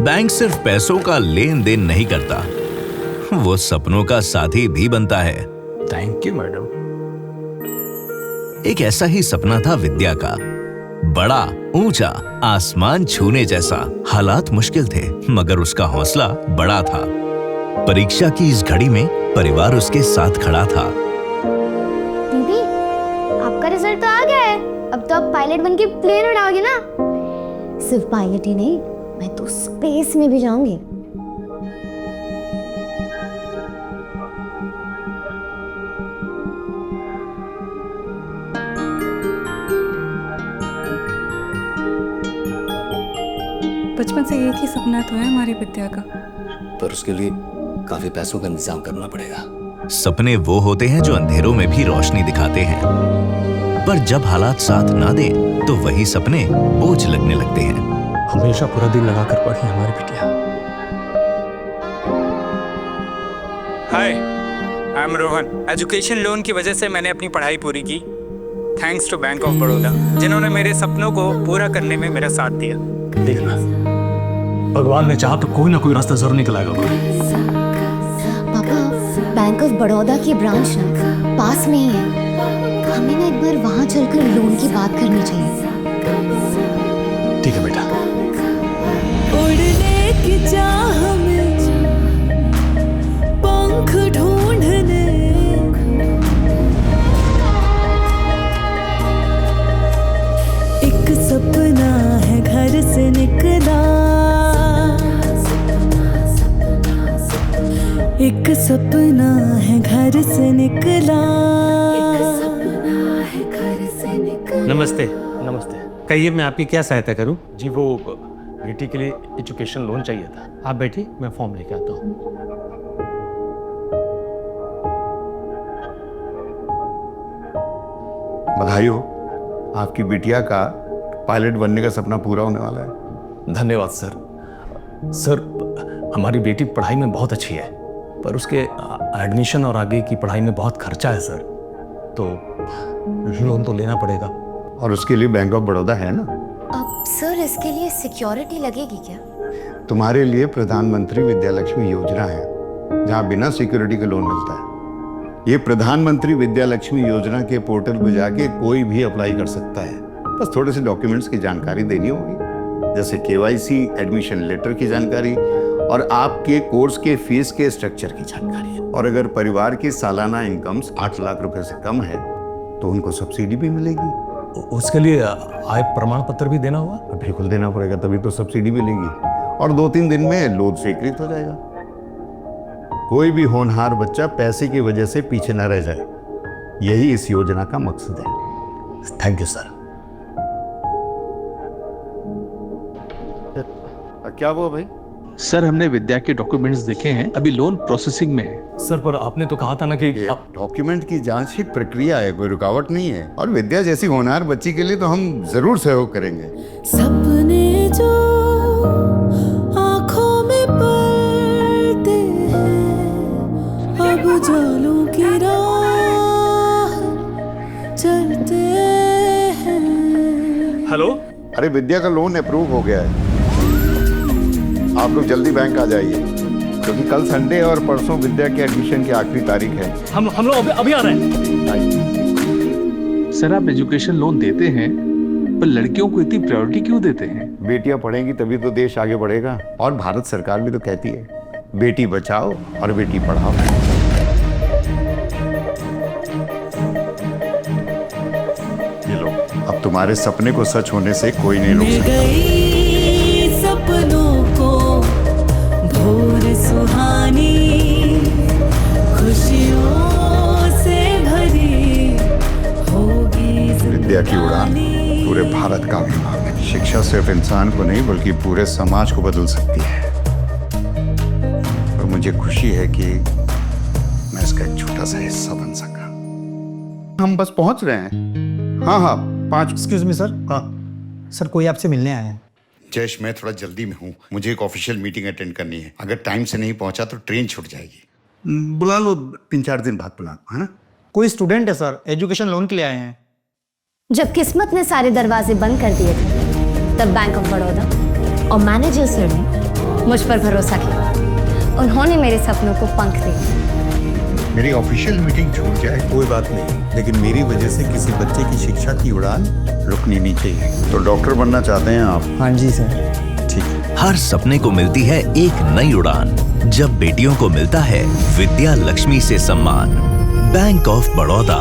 Bank सिर्फ पैसों का लेन देन नहीं करता, वो सपनों का साथी भी बनता है। Thank you madam. एक ऐसा ही सपना था विद्या का, बड़ा, ऊंचा, आसमान छूने जैसा। हालात मुश्किल थे मगर उसका हौसला बड़ा था। परीक्षा की इस घड़ी में परिवार उसके साथ खड़ा था। दीदी, आपका रिजल्ट तो आ गया है। अब तो आप पायलट बन के प्लेन उड़ाओगे ना। सिर्फ पायलट ही नहीं, मैं तो स्पेस में भी जाऊंगी। बचपन से एक ही सपना तो है हमारी विद्या का, पर उसके लिए काफी पैसों का इंतजाम करना पड़ेगा। सपने वो होते हैं जो अंधेरों में भी रोशनी दिखाते हैं, पर जब हालात साथ ना दें तो वही सपने बोझ लगने लगते हैं। हमेशा पूरा दिन लगाकर पढ़ी हमारी बिटिया। Hi, I am Rohan. Education loan की वजह से मैंने अपनी पढ़ाई पूरी की। Thanks to Bank of Baroda, जिन्होंने मेरे सपनों को पूरा करने में मेरा साथ दिया। देखना, भगवान ने चाहा तो कोई ना कोई रास्ता जरूर निकल आएगा। पापा, बैंक ऑफ बड़ौदा की ब्रांच ना पास में ही है। हमें ना एक बार वहां चलकर लोन की बात करनी चाहिए। ठीक है बेटा। उड़ने की चाह में पंख ढूंढने, एक सपना है घर से निकला, एक सपना है घर से निकला। नमस्ते। नमस्ते। कहिए, मैं आपकी क्या सहायता करूं? जी, वो बेटी के लिए एजुकेशन लोन चाहिए था। आप बैठिए, मैं फॉर्म लेके आता हूं। बधाई हो, आपकी बिटिया का पायलट बनने का सपना पूरा होने वाला है। धन्यवाद सर। सर, हमारी बेटी पढ़ाई में बहुत अच्छी है, पर उसके एडमिशन और आगे की पढ़ाई में बहुत खर्चा है सर, तो लोन तो लेना पड़ेगा। और उसके लिए बैंक ऑफ बड़ौदा है ना। अब सर, इसके लिए सिक्योरिटी लगेगी क्या? तुम्हारे लिए प्रधानमंत्री विद्या लक्ष्मी योजना है, जहाँ बिना सिक्योरिटी के लोन मिलता है। ये प्रधानमंत्री विद्या लक्ष्मी योजना के पोर्टल पर जाके कोई भी अप्लाई कर सकता है। बस थोड़े से डॉक्यूमेंट्स की जानकारी देनी होगी, जैसे KYC, एडमिशन लेटर की जानकारी और आपके कोर्स के फीस के स्ट्रक्चर की जानकारी। और अगर परिवार की सालाना इनकम्स 8 लाख रुपए से कम है तो उनको सब्सिडी भी मिलेगी। उसके लिए आय प्रमाण पत्र भी देना होगा? बिल्कुल देना पड़ेगा, तभी तो सब्सिडी मिलेगी। और 2-3 दिन में लोन स्वीकृत हो जाएगा। कोई भी होनहार बच्चा पैसे की वजह से पीछे न रह जाए, यही इस योजना का मकसद है। Thank you sir. क्या हुआ भाई? सर, हमने विद्या के डॉक्यूमेंट्स देखे हैं, अभी लोन प्रोसेसिंग में है। सर, पर आपने तो कहा था ना कि डॉक्यूमेंट की जांच एक प्रक्रिया है, कोई रुकावट नहीं है। और विद्या जैसी होनहार बच्ची के लिए तो हम जरूर सहयोग करेंगे। सपने जो आँखों में पलते हैं, अब जालों की राह चलते हैं। हेलो। अरे, विद्या का लोन अप्रूव हो गया है, आप लोग जल्दी बैंक आ जाइए, क्योंकि कल संडे और परसों विद्या के एडमिशन की आखिरी तारीख है। हम लोग अभी आ रहे हैं। सर, आप एजुकेशन लोन देते हैं, पर लड़कियों को इतनी प्रायोरिटी क्यों देते हैं? बेटियां पढ़ेंगी तभी तो देश आगे बढ़ेगा। और भारत सरकार भी तो कहती है, बेटी बचाओ और बेटी पढ़ाओ। ये लो, अब तुम्हारे सपने को सच होने से कोई नहीं रोक सकता। सपनों को भोर सुहानी, खुशियों से भरी होगी विद्या की उड़ान पूरे भारत का अभिमान है। शिक्षा सिर्फ इंसान को नहीं बल्कि पूरे समाज को बदल सकती है। और मुझे खुशी है कि मैं इसका एक छोटा सा हिस्सा बन सका। हम बस पहुंच रहे हैं। हाँ, 5। Excuse me sir. हाँ सर, कोई आपसे मिलने आया है। जयेश, मैं थोड़ा जल्दी में हूँ, मुझे एक ऑफिशियल मीटिंग अटेंड करनी है। अगर टाइम से नहीं पहुंचा तो ट्रेन छूट जाएगी। बुला लो, 3-4 दिन बाद बुला लो, है ना? कोई स्टूडेंट है सर, एजुकेशन लोन के लिए आए हैं। जब किस्मत ने सारे दरवाजे बंद कर दिए थे, तब बैंक ऑफ बड़ौदा और मैनेजर सर ने मुझ पर भरोसा किया, उन्होंने मेरे सपनों को पंख दिए। मेरी ऑफिशियल मीटिंग छूट जाए कोई बात नहीं, लेकिन मेरी वजह से किसी बच्चे की शिक्षा की उड़ान रुकनी नहीं चाहिए। तो डॉक्टर बनना चाहते हैं आप? हाँ जी सर। ठीक है। हर सपने को मिलती है एक नई उड़ान, जब बेटियों को मिलता है विद्या लक्ष्मी से सम्मान। Bank of Baroda,